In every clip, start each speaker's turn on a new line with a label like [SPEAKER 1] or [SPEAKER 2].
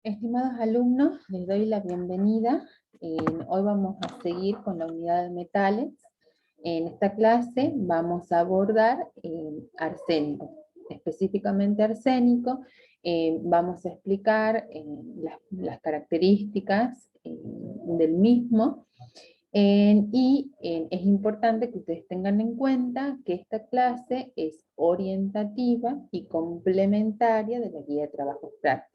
[SPEAKER 1] Estimados alumnos, les doy la bienvenida. Hoy vamos a seguir con la unidad de metales. En esta clase vamos a abordar arsénico, específicamente arsénico. Vamos a explicar las características del mismo. Es importante que ustedes tengan en cuenta que esta clase es orientativa y complementaria de la guía de trabajos prácticos.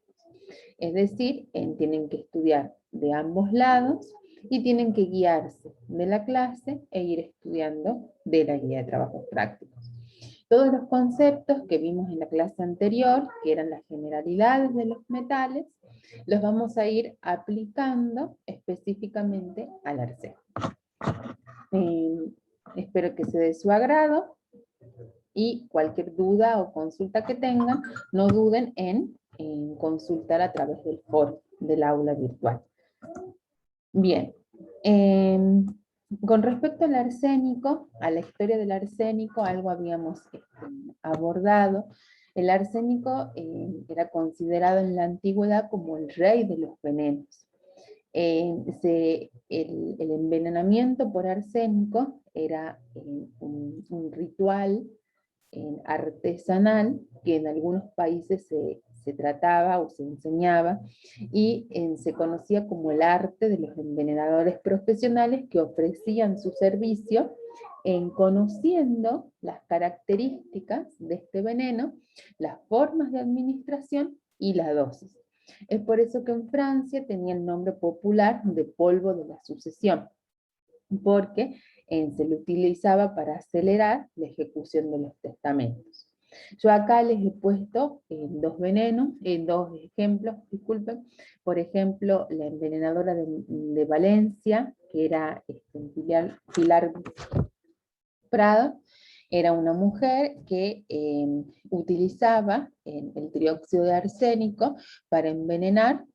[SPEAKER 1] Es decir, tienen que estudiar de ambos lados y tienen que guiarse de la clase e ir estudiando de la guía de trabajos prácticos. Todos los conceptos que vimos en la clase anterior, que eran las generalidades de los metales, los vamos a ir aplicando específicamente al arsénico. Espero que sea de su agrado y cualquier duda o consulta que tengan, no duden en consultar a través del foro del aula virtual. Bien, con respecto al arsénico, a la historia del arsénico, algo habíamos abordado. El arsénico era considerado en la antigüedad como el rey de los venenos. El envenenamiento por arsénico era un ritual artesanal que en algunos países se trataba o se enseñaba y se conocía como el arte de los envenenadores profesionales que ofrecían su servicio conociendo las características de este veneno, las formas de administración y la dosis. Es por eso que en Francia tenía el nombre popular de polvo de la sucesión, porque se lo utilizaba para acelerar la ejecución de los testamentos. Yo acá les he puesto dos ejemplos, disculpen. Por ejemplo, la envenenadora de Valencia, que era Pilar Prado, era una mujer que utilizaba el trióxido de arsénico para envenenar.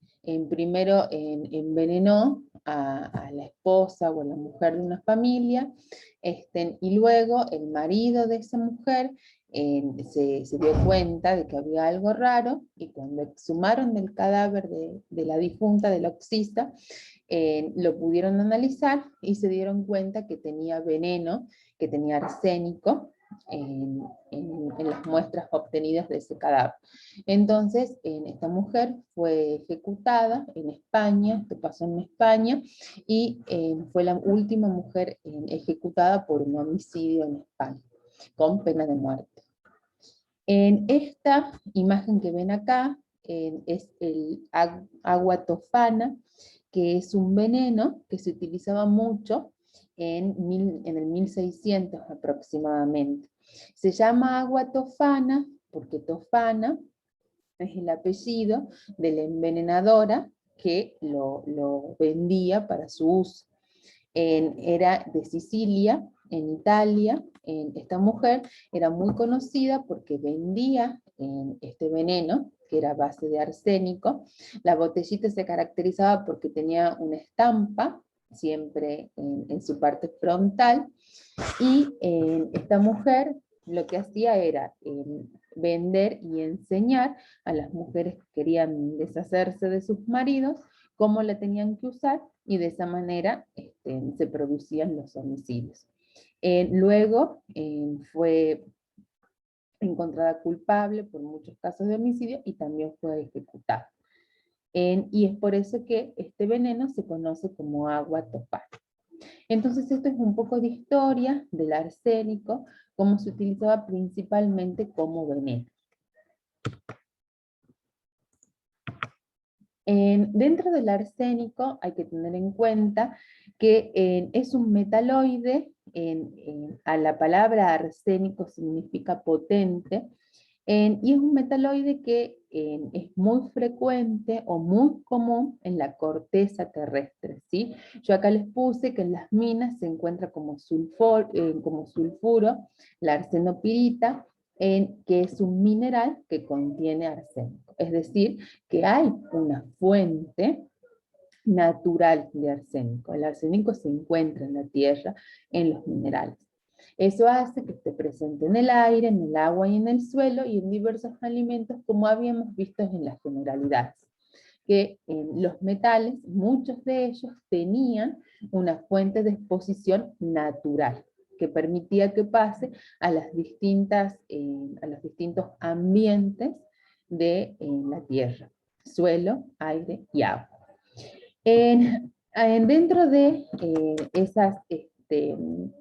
[SPEAKER 1] Primero envenenó a la esposa o a la mujer de una familia, y luego el marido de esa mujer se dio cuenta de que había algo raro, y cuando exhumaron del cadáver de la difunta, de la oxista, lo pudieron analizar y se dieron cuenta que tenía veneno, que tenía arsénico en las muestras obtenidas de ese cadáver. Entonces, esta mujer fue ejecutada en España, esto pasó en España, y fue la última mujer ejecutada por un homicidio en España, con pena de muerte. En esta imagen que ven acá, es el agua tofana, que es un veneno que se utilizaba mucho en el 1600 aproximadamente. Se llama agua tofana porque Tofana es el apellido de la envenenadora que lo vendía para su uso. Era de Sicilia, en Italia. Esta mujer era muy conocida porque vendía este veneno, que era a base de arsénico. La botellita se caracterizaba porque tenía una estampa, siempre en su parte frontal, y esta mujer lo que hacía era vender y enseñar a las mujeres que querían deshacerse de sus maridos cómo la tenían que usar, y de esa manera se producían los homicidios. Luego fue encontrada culpable por muchos casos de homicidio y también fue ejecutada. Y es por eso que este veneno se conoce como agua tofana. Entonces esto es un poco de historia del arsénico, cómo se utilizaba principalmente como veneno. Dentro del arsénico hay que tener en cuenta que es un metaloide. A la palabra arsénico significa potente, y es un metaloide que es muy frecuente o muy común en la corteza terrestre, ¿sí? Yo acá les puse que en las minas se encuentra como sulfuro, la arsenopirita, que es un mineral que contiene arsénico. Es decir, que hay una fuente natural de arsénico. El arsénico se encuentra en la tierra, en los minerales. Eso hace que esté presente en el aire, en el agua y en el suelo, y en diversos alimentos, como habíamos visto en las generalidades. que los metales, muchos de ellos tenían una fuente de exposición natural, que permitía que pase a los distintos ambientes de la Tierra: suelo, aire y agua. Dentro de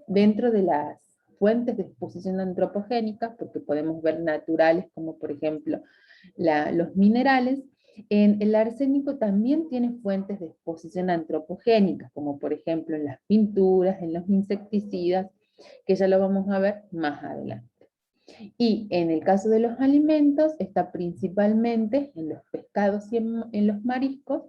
[SPEAKER 1] dentro de las fuentes de exposición antropogénicas, porque podemos ver naturales como por ejemplo los minerales, el arsénico también tiene fuentes de exposición antropogénicas, como por ejemplo en las pinturas, en los insecticidas, que ya lo vamos a ver más adelante. Y en el caso de los alimentos, está principalmente en los pescados y en los mariscos,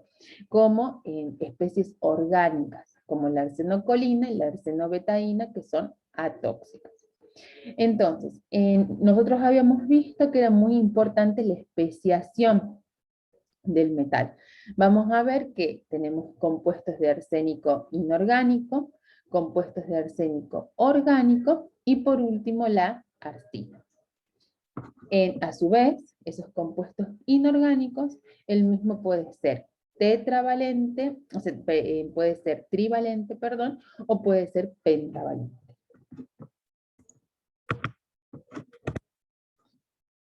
[SPEAKER 1] como en especies orgánicas, como la arsenocolina y la arsenobetaína, que son atóxicas. Entonces, nosotros habíamos visto que era muy importante la especiación del metal. Vamos a ver que tenemos compuestos de arsénico inorgánico, compuestos de arsénico orgánico, y por último la arsina. A su vez, esos compuestos inorgánicos, el mismo puede ser tetravalente, o sea, puede ser trivalente, perdón, o puede ser pentavalente.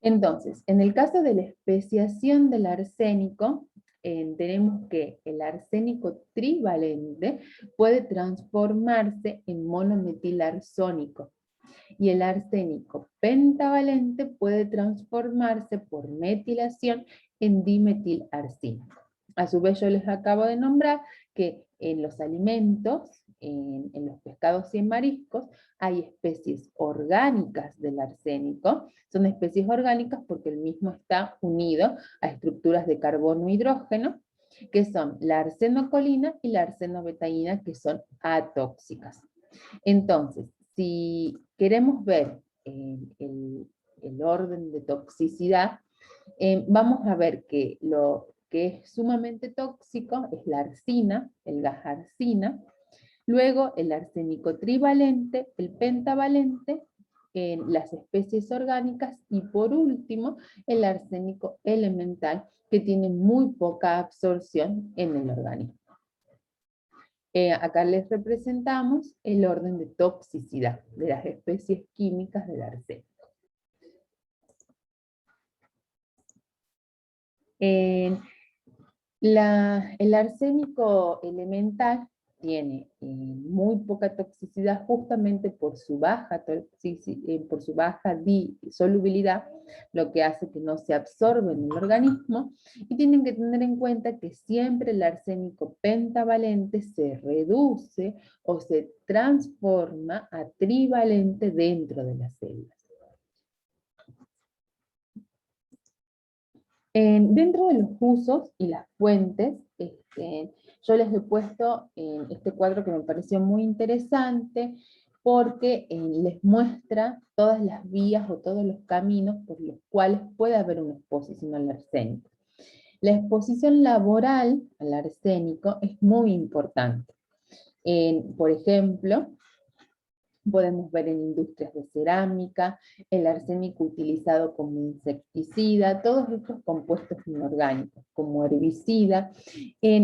[SPEAKER 1] Entonces, en el caso de la especiación del arsénico, tenemos que el arsénico trivalente puede transformarse en monometilarsónico, y el arsénico pentavalente puede transformarse por metilación en dimetilarsínico. A su vez, yo les acabo de nombrar que en los alimentos, en los pescados y en mariscos, hay especies orgánicas del arsénico. Son especies orgánicas porque el mismo está unido a estructuras de carbono e hidrógeno, que son la arsenocolina y la arsenobetaína, que son atóxicas. Entonces, si queremos ver el orden de toxicidad, vamos a ver que lo que es sumamente tóxico es la arsina, el gas arsina, luego el arsénico trivalente, el pentavalente, en las especies orgánicas, y por último el arsénico elemental, que tiene muy poca absorción en el organismo. Acá les representamos el orden de toxicidad de las especies químicas del arsénico. El arsénico elemental tiene muy poca toxicidad justamente por su baja disolubilidad, lo que hace que no se absorba en el organismo, y tienen que tener en cuenta que siempre el arsénico pentavalente se reduce o se transforma a trivalente dentro de las células. Dentro de los usos y las fuentes, yo les he puesto en este cuadro que me pareció muy interesante, porque les muestra todas las vías o todos los caminos por los cuales puede haber una exposición al arsénico. La exposición laboral al arsénico es muy importante. Por ejemplo, podemos ver en industrias de cerámica, el arsénico utilizado como insecticida, todos estos compuestos inorgánicos, como herbicida,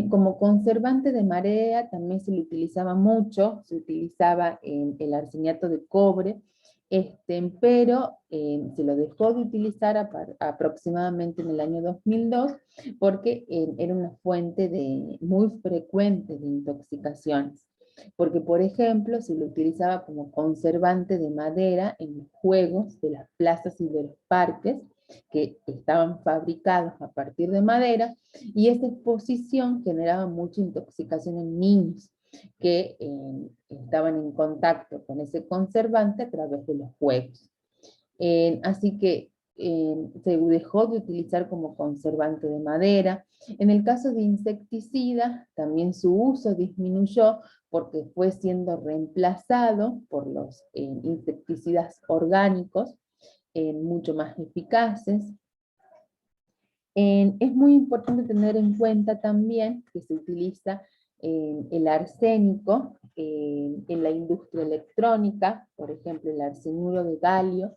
[SPEAKER 1] como conservante de marea también se le utilizaba mucho, se utilizaba el arseniato de cobre, pero se lo dejó de utilizar aproximadamente en el año 2002, porque era una fuente muy frecuente de intoxicaciones. Porque, por ejemplo, se lo utilizaba como conservante de madera en los juegos de las plazas y de los parques, que estaban fabricados a partir de madera, y esta exposición generaba mucha intoxicación en niños que estaban en contacto con ese conservante a través de los juegos. Así que se dejó de utilizar como conservante de madera. En el caso de insecticidas, también su uso disminuyó porque fue siendo reemplazado por los insecticidas orgánicos, mucho más eficaces. Es muy importante tener en cuenta también que se utiliza el arsénico en la industria electrónica, por ejemplo el arsenuro de galio,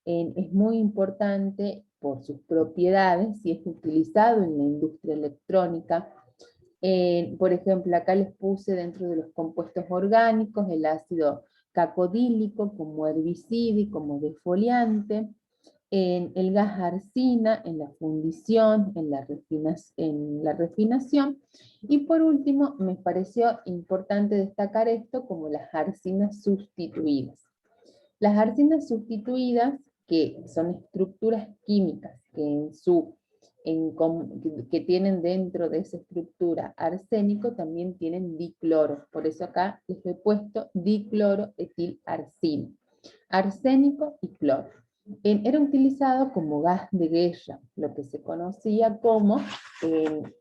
[SPEAKER 1] Es muy importante por sus propiedades y es utilizado en la industria electrónica. Por ejemplo, acá les puse dentro de los compuestos orgánicos el ácido cacodílico como herbicida y como defoliante, en el gas arsina, en la fundición, en la refinación, y por último me pareció importante destacar esto como las arsinas sustituidas. Las arsinas sustituidas, que son estructuras químicas que tienen dentro de esa estructura arsénico, también tienen dicloro. Por eso acá les he puesto dicloroetilarcino. Arsénico y cloro. Era utilizado como gas de guerra, lo que se conocía como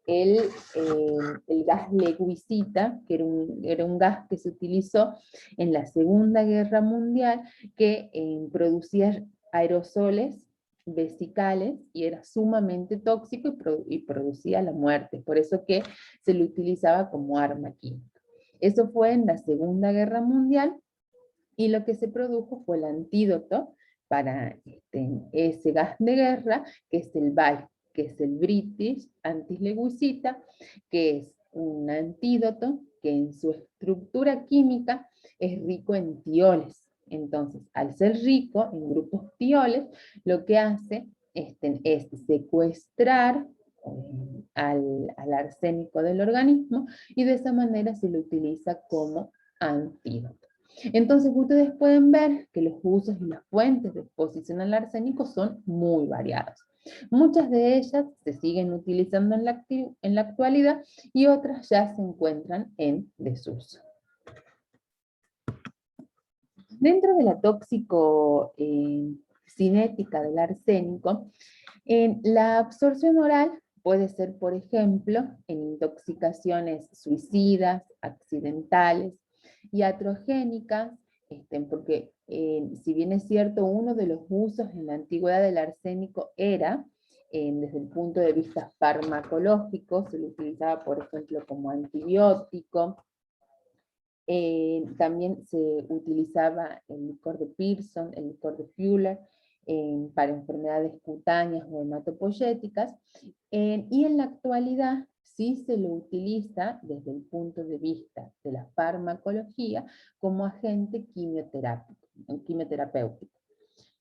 [SPEAKER 1] el gas leguicida, que era un gas que se utilizó en la Segunda Guerra Mundial, que producía aerosoles vesicales y era sumamente tóxico y producía la muerte, por eso que se lo utilizaba como arma química. Eso fue en la Segunda Guerra Mundial, y lo que se produjo fue el antídoto para ese gas de guerra, que es el BAI, que es el British Antileguicida, que es un antídoto que en su estructura química es rico en tioles. Entonces, al ser rico en grupos tioles, lo que hace es secuestrar al arsénico del organismo, y de esa manera se lo utiliza como antídoto. Entonces ustedes pueden ver que los usos y las fuentes de exposición al arsénico son muy variados. Muchas de ellas se siguen utilizando en la actualidad y otras ya se encuentran en desuso. Dentro de la toxicocinética del arsénico, la absorción oral puede ser, por ejemplo, en intoxicaciones suicidas, accidentales, iatrogénicas, porque si bien es cierto, uno de los usos en la antigüedad del arsénico era, desde el punto de vista farmacológico, se lo utilizaba, por ejemplo, como antibiótico. También se utilizaba el licor de Pearson, el licor de Fuller, para enfermedades cutáneas o hematopoyéticas, y en la actualidad sí se lo utiliza desde el punto de vista de la farmacología como agente quimioterapéutico.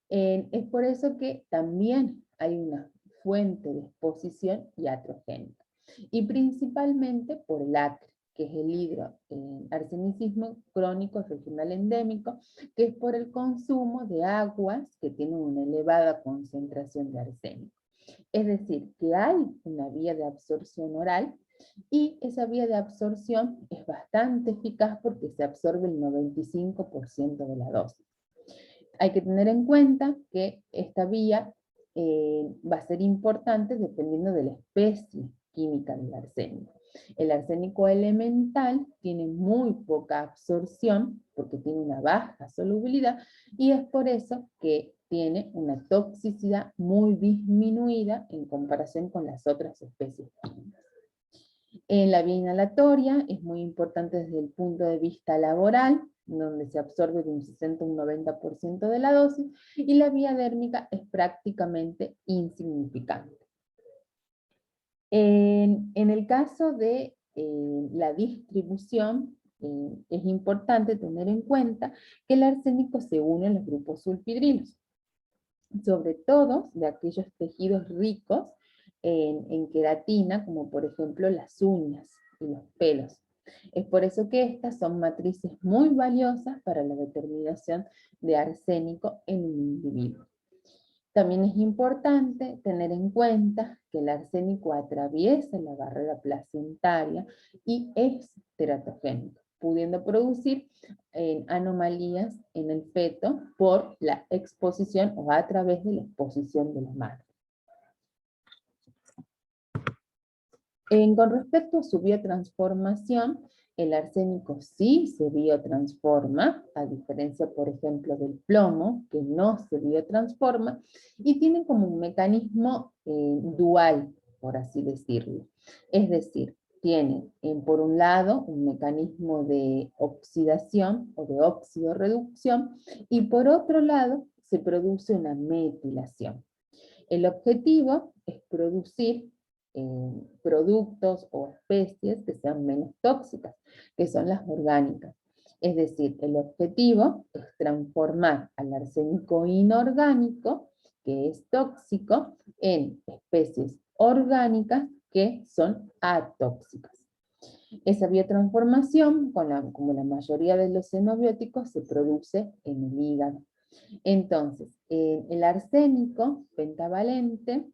[SPEAKER 1] Es por eso que también hay una fuente de exposición iatrogénica, y principalmente por el acre, que es el hidroarsenicismo crónico regional endémico, que es por el consumo de aguas que tienen una elevada concentración de arsénico. Es decir, que hay una vía de absorción oral, y esa vía de absorción es bastante eficaz porque se absorbe el 95% de la dosis. Hay que tener en cuenta que esta vía va a ser importante dependiendo de la especie química del arsénico. El arsénico elemental tiene muy poca absorción porque tiene una baja solubilidad, y es por eso que tiene una toxicidad muy disminuida en comparación con las otras especies químicas. En la vía inhalatoria es muy importante desde el punto de vista laboral, donde se absorbe de un 60 a un 90% de la dosis, y la vía dérmica es prácticamente insignificante. En el caso de la distribución, es importante tener en cuenta que el arsénico se une a los grupos sulfidrilos, sobre todo de aquellos tejidos ricos en queratina, como por ejemplo las uñas y los pelos. Es por eso que estas son matrices muy valiosas para la determinación de arsénico en un individuo. También es importante tener en cuenta que el arsénico atraviesa la barrera placentaria y es teratogénico, pudiendo producir anomalías en el feto por la exposición o a través de la exposición de la madre. Con respecto a su biotransformación, el arsénico sí se biotransforma, a diferencia, por ejemplo, del plomo, que no se biotransforma, y tiene como un mecanismo dual, por así decirlo. Es decir, tiene, por un lado, un mecanismo de oxidación o de oxidorreducción, y por otro lado, se produce una metilación. El objetivo es producir productos o especies que sean menos tóxicas, que son las orgánicas. Es decir, el objetivo es transformar al arsénico inorgánico, que es tóxico, en especies orgánicas que son atóxicas. Esa biotransformación, como la mayoría de los xenobióticos, se produce en el hígado. Entonces, el arsénico pentavalente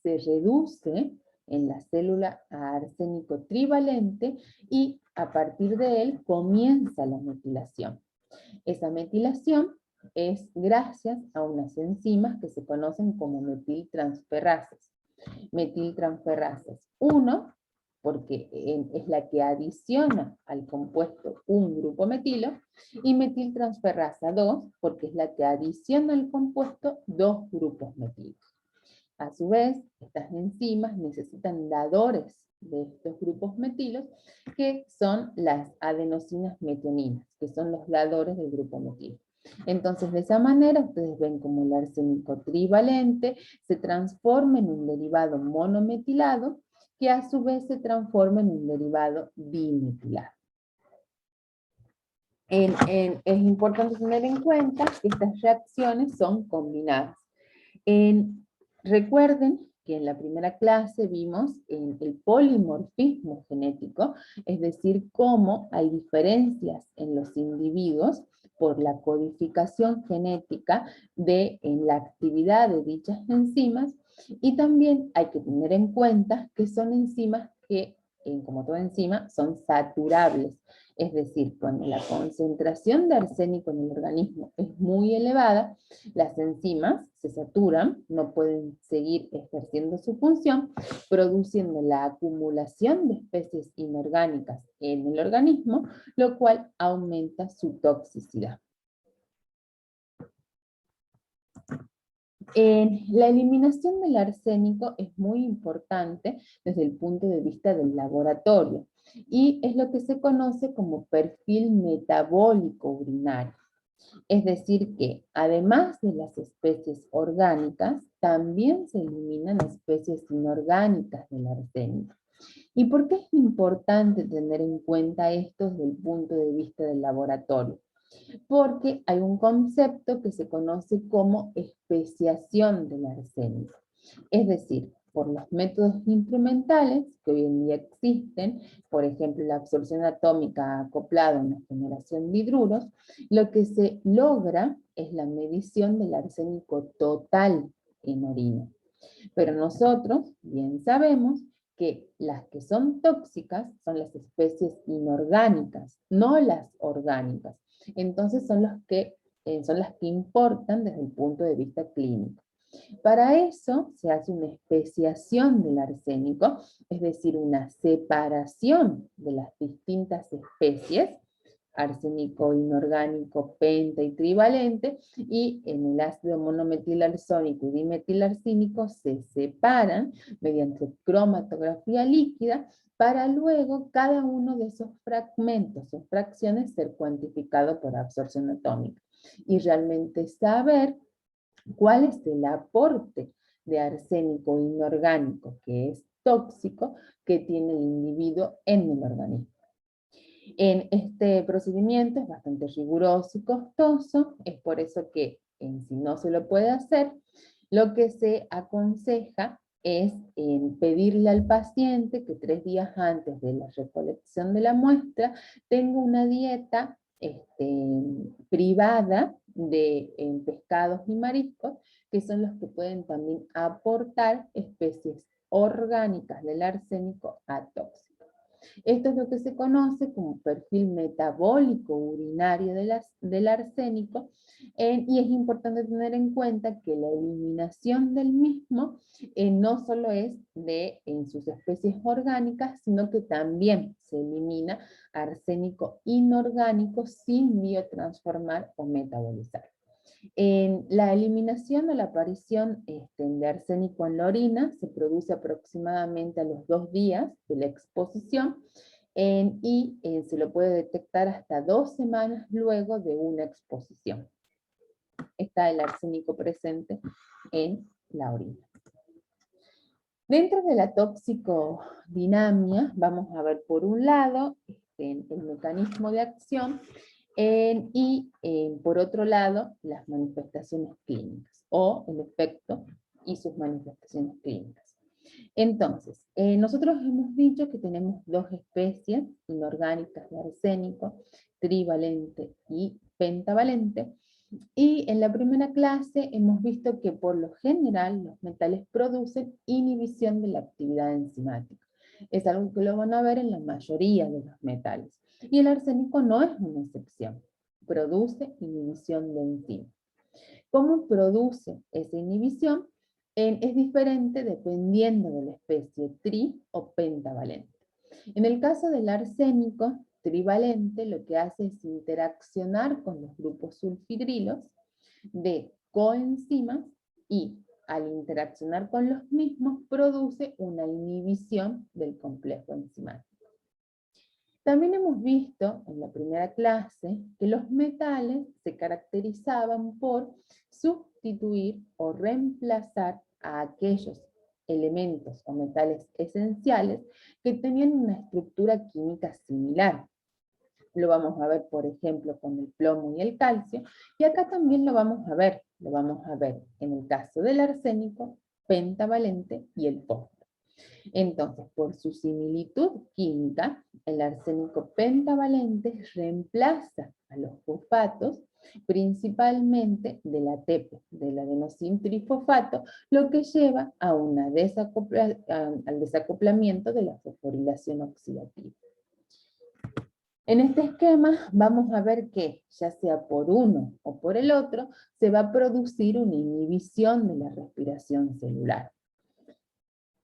[SPEAKER 1] se reduce en la célula a arsénico trivalente y a partir de él comienza la metilación. Esa metilación es gracias a unas enzimas que se conocen como metiltransferases. Metiltransferases 1, porque es la que adiciona al compuesto un grupo metilo, y metiltransferasa 2, porque es la que adiciona al compuesto dos grupos metilos. A su vez, estas enzimas necesitan dadores de estos grupos metilos, que son las adenosinas metioninas, que son los dadores del grupo metilo. Entonces, de esa manera, ustedes ven como el arsénico trivalente se transforma en un derivado monometilado, que a su vez se transforma en un derivado dimetilado. Es importante tener en cuenta que estas reacciones son combinadas. Recuerden que en la primera clase vimos el polimorfismo genético, es decir, cómo hay diferencias en los individuos por la codificación genética en la actividad de dichas enzimas, y también hay que tener en cuenta que son enzimas que, como toda enzima, son saturables. Es decir, cuando la concentración de arsénico en el organismo es muy elevada, las enzimas se saturan, no pueden seguir ejerciendo su función, produciendo la acumulación de especies inorgánicas en el organismo, lo cual aumenta su toxicidad. La eliminación del arsénico es muy importante desde el punto de vista del laboratorio, y es lo que se conoce como perfil metabólico urinario. Es decir que, además de las especies orgánicas, también se eliminan especies inorgánicas del arsénico. ¿Y por qué es importante tener en cuenta esto desde el punto de vista del laboratorio? Porque hay un concepto que se conoce como especiación del arsénico. Es decir, por los métodos instrumentales que hoy en día existen, por ejemplo la absorción atómica acoplada a una generación de hidruros, lo que se logra es la medición del arsénico total en orina. Pero nosotros bien sabemos que las que son tóxicas son las especies inorgánicas, no las orgánicas. Entonces son las que importan desde el punto de vista clínico. Para eso se hace una especiación del arsénico, es decir, una separación de las distintas especies, arsénico inorgánico, penta y trivalente, y en el ácido monometilarsónico y dimetilarsínico se separan mediante cromatografía líquida, para luego cada uno de esos fragmentos o fracciones ser cuantificado por absorción atómica, y realmente saber cuál es el aporte de arsénico inorgánico, que es tóxico, que tiene el individuo en el organismo. En este procedimiento es bastante riguroso y costoso, es por eso que si no se lo puede hacer, lo que se aconseja es pedirle al paciente que 3 días antes de la recolección de la muestra tenga una dieta privada de pescados y mariscos, que son los que pueden también aportar especies orgánicas del arsénico atóxicas. Esto es lo que se conoce como perfil metabólico urinario del arsénico, y es importante tener en cuenta que la eliminación del mismo no solo es en sus especies orgánicas, sino que también se elimina arsénico inorgánico sin biotransformar o metabolizar. En la eliminación o la aparición de arsénico en la orina se produce aproximadamente a los 2 días de la exposición, y se lo puede detectar hasta 2 semanas luego de una exposición. está el arsénico presente en la orina. Dentro de la toxicodinamia, vamos a ver por un lado el mecanismo de acción y por otro lado las manifestaciones clínicas, o el efecto y sus manifestaciones clínicas. Entonces, nosotros hemos dicho que tenemos dos especies inorgánicas de arsénico, trivalente y pentavalente, y en la primera clase hemos visto que por lo general los metales producen inhibición de la actividad enzimática. Es algo que lo van a ver en la mayoría de los metales. Y el arsénico no es una excepción. Produce inhibición de enzima. ¿Cómo produce esa inhibición? Es diferente dependiendo de la especie tri o pentavalente. En el caso del arsénico trivalente, lo que hace es interaccionar con los grupos sulfidrilos de coenzimas y al interaccionar con los mismos produce una inhibición del complejo enzimático. También hemos visto en la primera clase que los metales se caracterizaban por sustituir o reemplazar a aquellos elementos o metales esenciales que tenían una estructura química similar. Lo vamos a ver, por ejemplo, con el plomo y el calcio, y acá también lo vamos a ver en el caso del arsénico pentavalente y el fósforo. Entonces, por su similitud química, el arsénico pentavalente reemplaza a los fosfatos, principalmente del ATP, del adenosín trifosfato, lo que lleva a al desacoplamiento de la fosforilación oxidativa. En este esquema vamos a ver que, ya sea por uno o por el otro, se va a producir una inhibición de la respiración celular.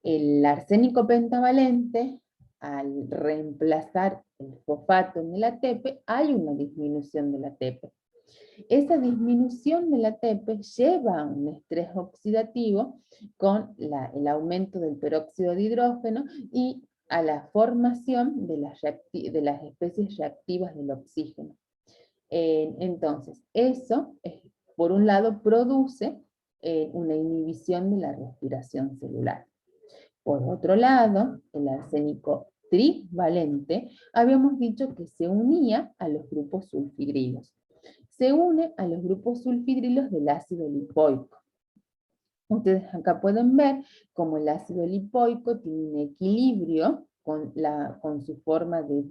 [SPEAKER 1] El arsénico pentavalente, al reemplazar el fosfato en el ATP, hay una disminución del ATP. Esa disminución del ATP lleva a un estrés oxidativo con el aumento del peróxido de hidrógeno y a la formación de las especies reactivas del oxígeno. Entonces, eso, por un lado, produce una inhibición de la respiración celular. Por otro lado, el arsénico trivalente, habíamos dicho que se unía a los grupos sulfidrilos. Se une a los grupos sulfidrilos del ácido lipoico. Ustedes acá pueden ver cómo el ácido lipoico tiene un equilibrio con su forma de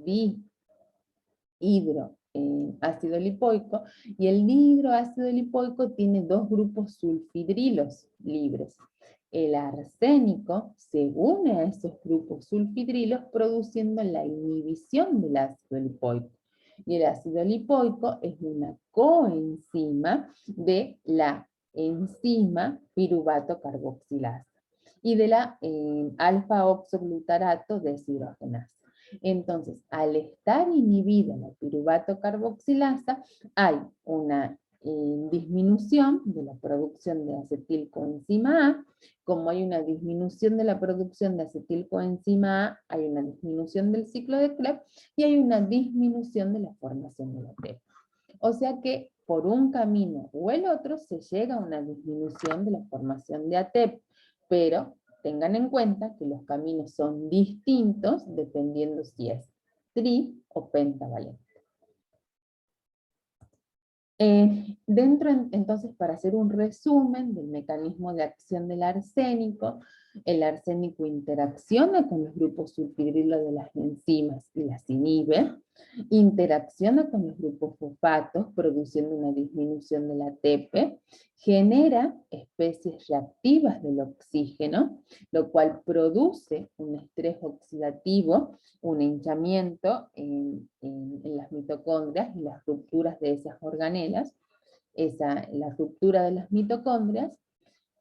[SPEAKER 1] dihidroácido lipoico, y el dihidroácido lipoico tiene dos grupos sulfidrilos libres. El arsénico se une a esos grupos sulfidrilos produciendo la inhibición del ácido lipoico. Y el ácido lipoico es una coenzima de la enzima piruvato carboxilasa y de la alfa-oxoglutarato deshidrogenasa. Entonces, al estar inhibida la piruvato carboxilasa, hay una disminución de la producción de acetilcoenzima A. Como hay una disminución de la producción de acetilcoenzima A, hay una disminución del ciclo de Krebs y hay una disminución de la formación de la ATP. O sea que por un camino o el otro se llega a una disminución de la formación de ATP, pero tengan en cuenta que los caminos son distintos dependiendo si es tri o pentavalente. Entonces, para hacer un resumen del mecanismo de acción del arsénico, el arsénico interacciona con los grupos sulfidrilos de las enzimas y las inhibe, interacciona con los grupos fosfatos produciendo una disminución del ATP, genera especies reactivas del oxígeno, lo cual produce un estrés oxidativo, un hinchamiento en las mitocondrias y las rupturas de esas organelas, la ruptura de las mitocondrias,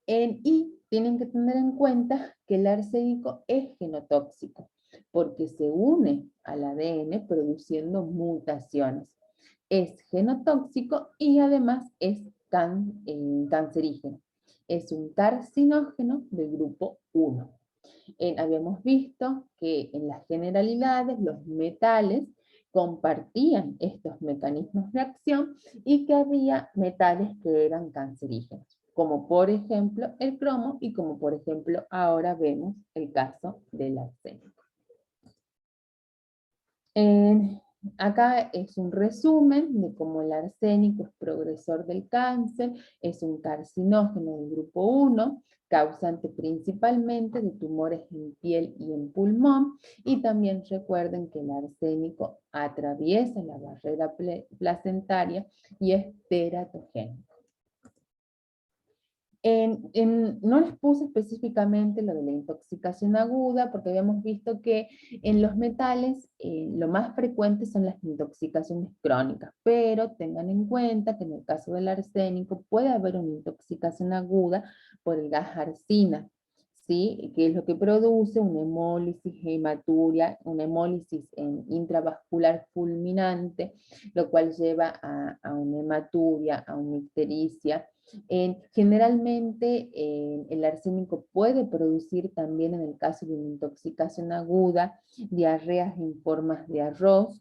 [SPEAKER 1] y tienen que tener en cuenta que el arsénico es genotóxico, porque se une al ADN produciendo mutaciones. Es genotóxico y además es cancerígeno. Es un carcinógeno del grupo 1. Habíamos visto que en las generalidades los metales compartían estos mecanismos de acción y que había metales que eran cancerígenos, como por ejemplo el cromo y como por ejemplo ahora vemos el caso del arsénico. Acá es un resumen de cómo el arsénico es progresor del cáncer, es un carcinógeno del grupo 1, causante principalmente de tumores en piel y en pulmón, y también recuerden que el arsénico atraviesa la barrera placentaria y es teratogénico. No les puse específicamente lo de la intoxicación aguda, porque habíamos visto que en los metales lo más frecuente son las intoxicaciones crónicas, pero tengan en cuenta que en el caso del arsénico puede haber una intoxicación aguda por el gas arsina, ¿sí? Que es lo que produce una hemólisis hematuria, una hemólisis intravascular fulminante, lo cual lleva a una hematuria, a una ictericia. Generalmente el arsénico puede producir también, en el caso de una intoxicación aguda, diarreas en formas de arroz,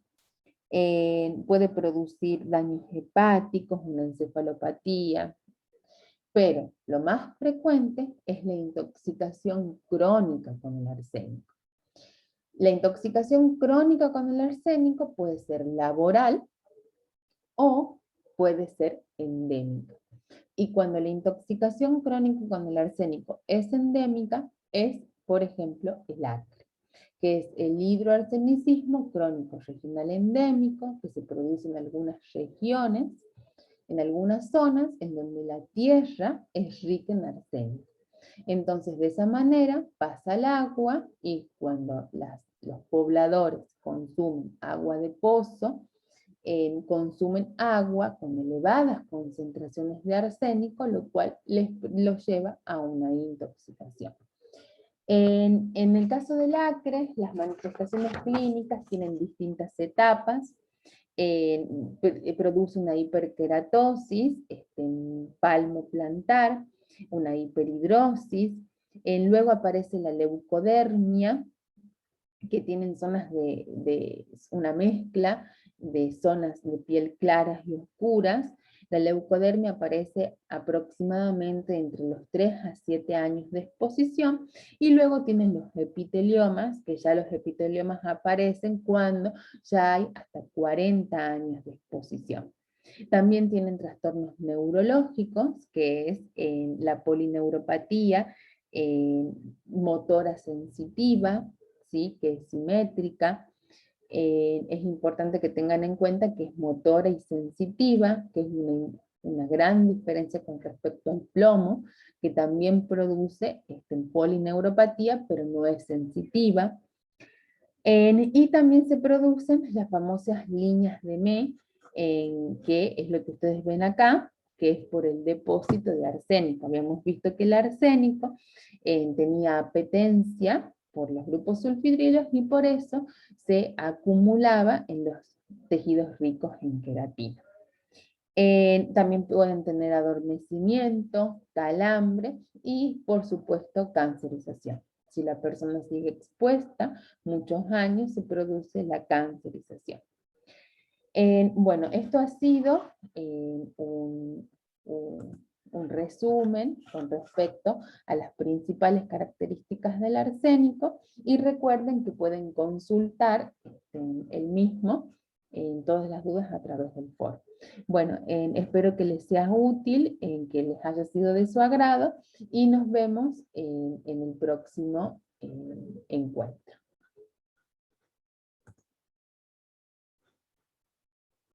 [SPEAKER 1] puede producir daños hepáticos, una encefalopatía, pero lo más frecuente es la intoxicación crónica con el arsénico. La intoxicación crónica con el arsénico puede ser laboral o puede ser endémica. Y cuando la intoxicación crónica con el arsénico es endémica, es, por ejemplo, el acre, que es el hidroarsenicismo crónico regional endémico, que se produce en algunas regiones, en algunas zonas en donde la tierra es rica en arsénico. Entonces, de esa manera pasa al agua y cuando los pobladores consumen agua de pozo, consumen agua con elevadas concentraciones de arsénico, lo cual los lleva a una intoxicación. En el caso del acre, las manifestaciones clínicas tienen distintas etapas. Produce una hiperkeratosis, palmo plantar, una hiperhidrosis, luego aparece la leucodermia, que tienen zonas de una mezcla de zonas de piel claras y oscuras. La leucodermia aparece aproximadamente entre los 3 a 7 años de exposición, y luego tienen los epiteliomas, que ya los epiteliomas aparecen cuando ya hay hasta 40 años de exposición. También tienen trastornos neurológicos, que es la polineuropatía motora sensitiva, ¿sí? Que es simétrica. Es importante que tengan en cuenta que es motora y sensitiva, que es una gran diferencia con respecto al plomo, que también produce polineuropatía, pero no es sensitiva. Y también se producen las famosas líneas de May, que es lo que ustedes ven acá, que es por el depósito de arsénico. Habíamos visto que el arsénico tenía apetencia por los grupos sulfhidrilos y por eso se acumulaba en los tejidos ricos en queratina. También pueden tener adormecimiento, calambre y, por supuesto, cancerización. Si la persona sigue expuesta muchos años, se produce la cancerización. Bueno, esto ha sido un resumen con respecto a las principales características del arsénico, y recuerden que pueden consultar el mismo en todas las dudas a través del foro. Bueno, espero que les sea útil, que les haya sido de su agrado, y nos vemos en el próximo